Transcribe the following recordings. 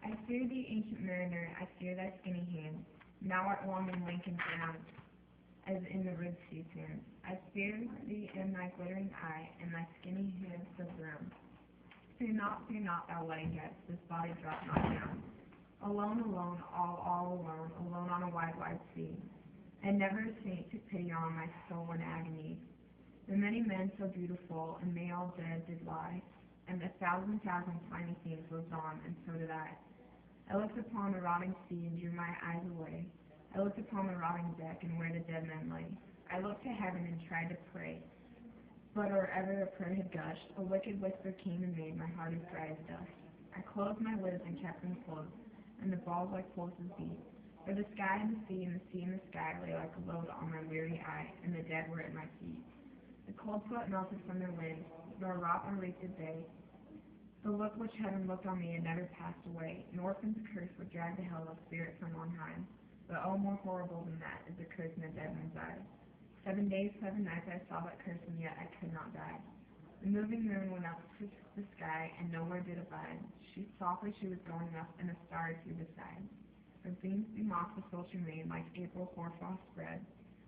I fear thee, ancient mariner, I fear thy skinny hand. Thou art long and lank and brown, as in the red sea sand. I fear thee in thy glittering eye, and thy skinny hand so brown. Fear not, thou wedding guest, this body drop not down. Alone, alone, all alone, alone on a wide, wide sea. And never a saint took pity on my soul in agony. The many men so beautiful, and they all dead did lie, and a thousand tiny things lived on, and so did I. I looked upon the rotting sea and drew my eyes away. I looked upon the rotting deck and where the dead men lay. I looked to heaven and tried to pray, but or ever a prayer had gushed, a wicked whisper came and made my heart as dry as dust. I closed my lids and kept them closed, and the balls like pulses beat. For the sky and the sea and the sea and the sky lay like a load on my weary eye, and the dead were at my feet. The cold sweat melted from their limbs, nor wrought or reeked did they. The look which heaven looked on me had never passed away. An orphan's curse would drag to hell a spirit from on high. But oh, more horrible than that is the curse in a dead man's eyes. 7 days, 7 nights I saw that curse, and yet I could not die. The moving moon went up to the sky, and nowhere did abide. Softly she was going up, and a star through the side. Her beams bemocked the sultry main, like April hoarfrost spread.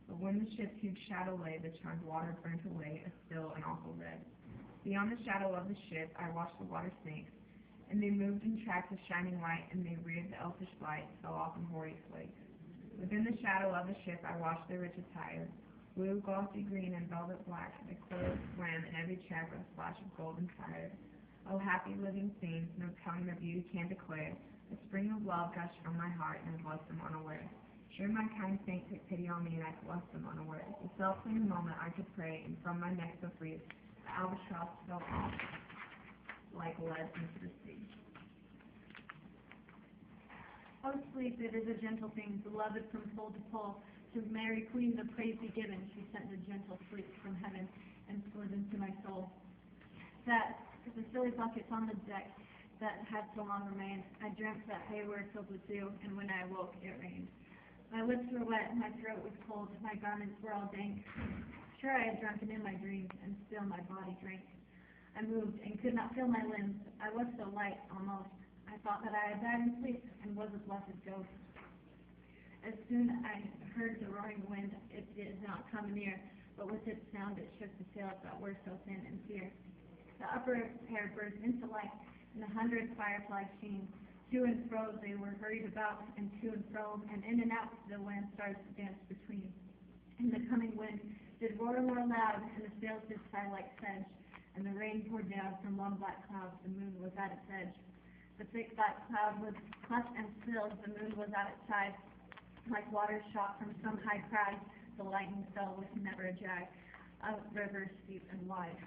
But when the ship's huge shadow lay, the charmed water burnt away, a still and awful red. Beyond the shadow of the ship, I watched the water snakes, and they moved in tracks of shining light, and they reared the elfish light, fell off in hoary flakes. Within the shadow of the ship, I watched their rich attire, blue, glossy green, and velvet black. The clothes swam in every track with a flash of golden fire. Oh, happy living things, no tongue their beauty can declare. A spring of love gushed from my heart, and I blessed them unaware. Sure, my kind saint took pity on me, and I blessed them unaware. The self-same moment I could pray, and from my neck so free, the albatross fell off like lead into the sea. O sleep, it is a gentle thing, beloved from pole to pole. To Mary Queen the praise be given. She sent a gentle sleep from heaven and poured into my soul. That the silly buckets on the deck that had so long remained, I dreamt that they were filled with dew, and when I awoke, it rained. My lips were wet, my throat was cold, my garments were all dank. Sure, I had drunken in my dreams, and still my body drank. I moved and could not feel my limbs. I was so light, almost. I thought that I had died in sleep and was a blessed ghost. As soon I heard the roaring wind, it did not come near, but with its sound it shook the sails that were so thin and fierce. The upper air burst into light, and 100 fireflies sheen. To and fro they were hurried about, and to and fro, and in and out the land stars danced between. And the coming wind did roar more loud, and the sails did sigh like sedge, and the rain poured down from one black cloud. The moon was at its edge. The thick black cloud was hushed and still. The moon was at its side, like water shot from some high crag. The lightning fell with never a jag, a river steep and wide.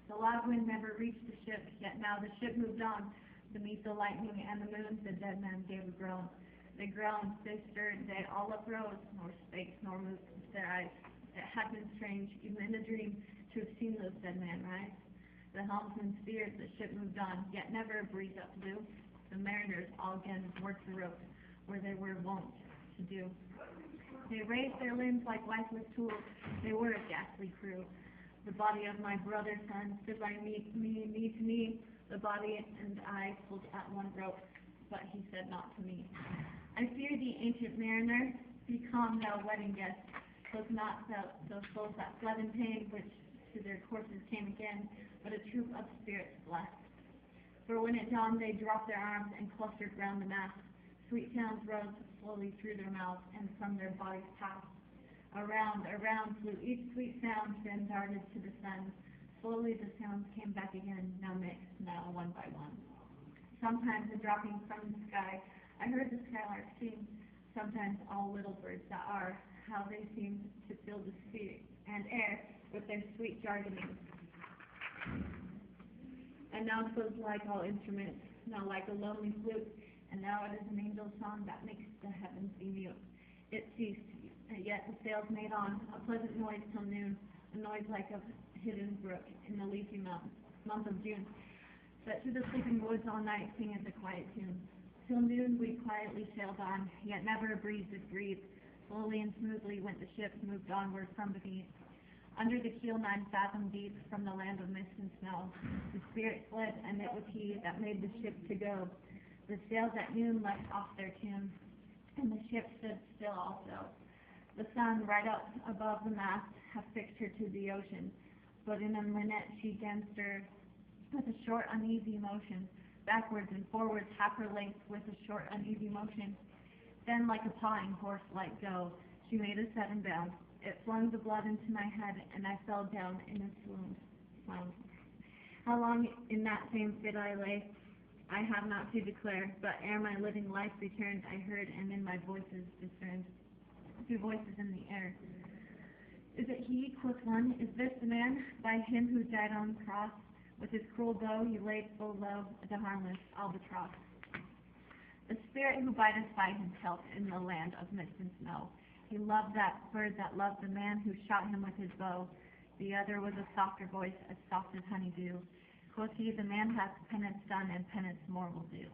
The loud wind never reached the ship, yet now the ship moved on. Beneath the lightning and the moon, the dead men gave a groan. They groaned, they stirred, they all uprose, nor spake nor moved their eyes. It had been strange, even in a dream, to have seen those dead men rise. The helmsman steered, the ship moved on, yet never a breeze up blew. The mariners all again worked the ropes, where they were wont to do. They raised their limbs like lifeless tools. They were a ghastly crew. The body of my brother son stood by me, knee to knee. The body and I pulled at one rope, but he said not to me. I fear thee, ancient mariner, be calm, thou wedding guest. Look not those souls that fled in pain, which to their corpses came again, but a troop of spirits blessed. For when it dawned, they dropped their arms and clustered round the mast. Sweet sounds rose slowly through their mouths, and from their bodies passed. Around flew each sweet sound, then darted to the sun. Slowly the sounds came back again, now mixed, now one by one. Sometimes a dropping from the sky, I heard the skylark sing. Sometimes all little birds that are, how they seemed to fill the sea and air with their sweet jargoning. And now 'twas like all instruments, now like a lonely flute, and now it is an angel song that makes the heavens be mute. It ceased, yet the sails made on, a pleasant noise till noon, a noise like a hidden brook in the leafy month of June, that to the sleeping woods all night singeth a quiet tune. Till noon we quietly sailed on, yet never a breeze did breathe. Slowly and smoothly went the ship, moved onward from beneath. Under the keel 9 fathom deep, from the land of mist and snow, the spirit fled, and it was he that made the ship to go. The sails at noon left off their tune, and the ship stood still also. The sun, right up above the mast, hath fixed her to the ocean, but in a minute she 'gan stir with a short uneasy motion, backwards and forwards half her length with a short uneasy motion. Then like a pawing horse let go, she made a sudden bound. It flung the blood into my head, and I fell down in a swoon. How long in that same fit I lay, I have not to declare, but ere my living life returned, I heard and in my voices discerned 2 voices in the air. Is it he, quoth one, is this the man, by him who died on the cross? With his cruel bow he laid full low the harmless albatross. The spirit who bideth by himself in the land of mist and snow. He loved that bird that loved the man who shot him with his bow. The other was a softer voice, as soft as honey dew. Quoth he, the man hath penance done, and penance more will do.